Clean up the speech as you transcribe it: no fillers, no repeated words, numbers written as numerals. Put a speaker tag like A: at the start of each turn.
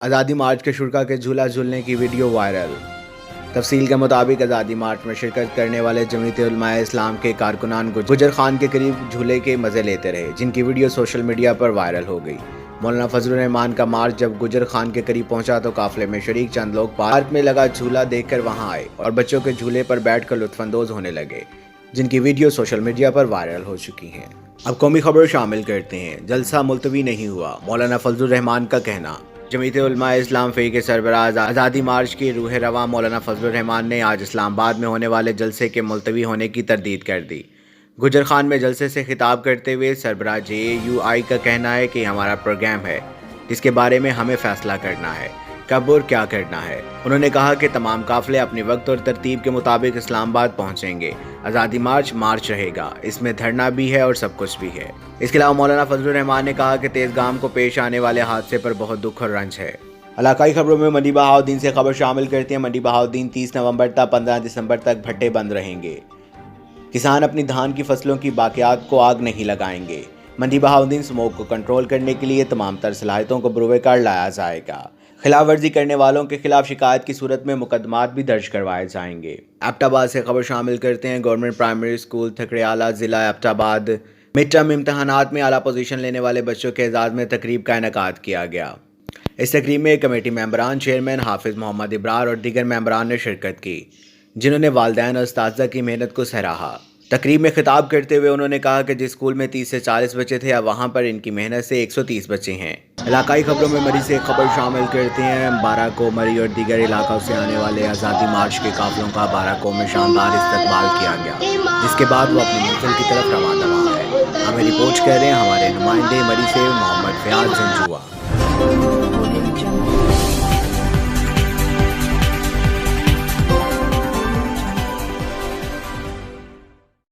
A: آزادی مارچ کے شرکا کے جھولا جھولنے کی ویڈیو وائرل۔ تفصیل کے مطابق آزادی مارچ میں شرکت کرنے والے جمعیت علماء اسلام کے کارکنان گجر خان کے قریب جھولے کے مزے لیتے رہے، جن کی ویڈیو سوشل میڈیا پر وائرل ہو گئی۔ مولانا فضل الرحمان کا مارچ جب گجر خان کے قریب پہنچا تو قافلے میں شریک چند لوگ پارک میں لگا جھولا دیکھ کر وہاں آئے اور بچوں کے جھولے پر بیٹھ کر لطف اندوز ہونے لگے، جن کی ویڈیو سوشل میڈیا پر وائرل ہو چکی ہیں۔ اب قومی خبر شامل کرتے ہیں۔ جلسہ ملتوی نہیں ہوا، مولانا فضل الرحمان کا کہنا۔ جمعیت علماء اسلام فی کے سربراہ آزادی مارچ کی روح رواں مولانا فضل الرحمان نے آج اسلام آباد میں ہونے والے جلسے کے ملتوی ہونے کی تردید کر دی۔ گجر خان میں جلسے سے خطاب کرتے ہوئے سربراہ JAUI کا کہنا ہے کہ یہ ہمارا پروگرام ہے جس کے بارے میں ہمیں فیصلہ کرنا ہے کب اور کیا کرنا ہے۔ انہوں نے کہا کہ تمام قافلے اپنے وقت اور ترتیب کے مطابق اسلام آباد پہنچیں گے۔ آزادی مارچ رہے گا، اس میں دھرنا بھی ہے اور سب کچھ بھی ہے۔ اس کے علاوہ مولانا فضل الرحمان نے کہا کہ تیز گام کو پیش آنے والے حادثے پر بہت دکھ اور رنج ہے۔ علاقائی خبروں میں منڈی بہاؤالدین سے خبر شامل کرتے ہیں۔ منڈی بہاؤالدین 30 نومبر تا 15 دسمبر تک بھٹے بند رہیں گے۔ کسان اپنی دھان کی فصلوں کی باقیات کو آگ نہیں لگائیں گے۔ منڈی بہاؤالدین اسموگ کو کنٹرول کرنے کے لیے تمام تر صلاحیتوں کو بروئے کار لایا جائے گا۔ خلاف ورزی کرنے والوں کے خلاف شکایت کی صورت میں مقدمات بھی درج کروائے جائیں گے۔ ایبٹ آباد سے خبر شامل کرتے ہیں۔ گورنمنٹ پرائمری اسکول تھکریالہ ضلع ایبٹ آباد مڈ ٹرم امتحانات میں اعلیٰ پوزیشن لینے والے بچوں کے اعزاز میں تقریب کا انعقاد کیا گیا۔ اس تقریب میں کمیٹی ممبران، چیئرمین حافظ محمد ابرار اور دیگر ممبران نے شرکت کی، جنہوں نے والدین اور اساتذہ کی محنت کو سراہا۔ تقریب میں خطاب کرتے ہوئے انہوں نے کہا کہ جس اسکول میں 30 سے 40 بچے تھے اب وہاں پر ان کی محنت سے 130 بچے ہیں۔ علاقائی خبروں میں مری سے ایک خبر شامل کرتے ہیں۔ بارہ کو مری اور دیگر علاقوں سے آنے والے آزادی مارچ کے قافلوں کا بارہ کو میں شاندار استقبال کیا گیا، جس کے بعد وہ اپنی منزل کی طرف روانہ ہے۔ ہمیں رپورٹ کر رہے ہیں ہمارے نمائندے مری سے محمد فیاض جنجوعہ۔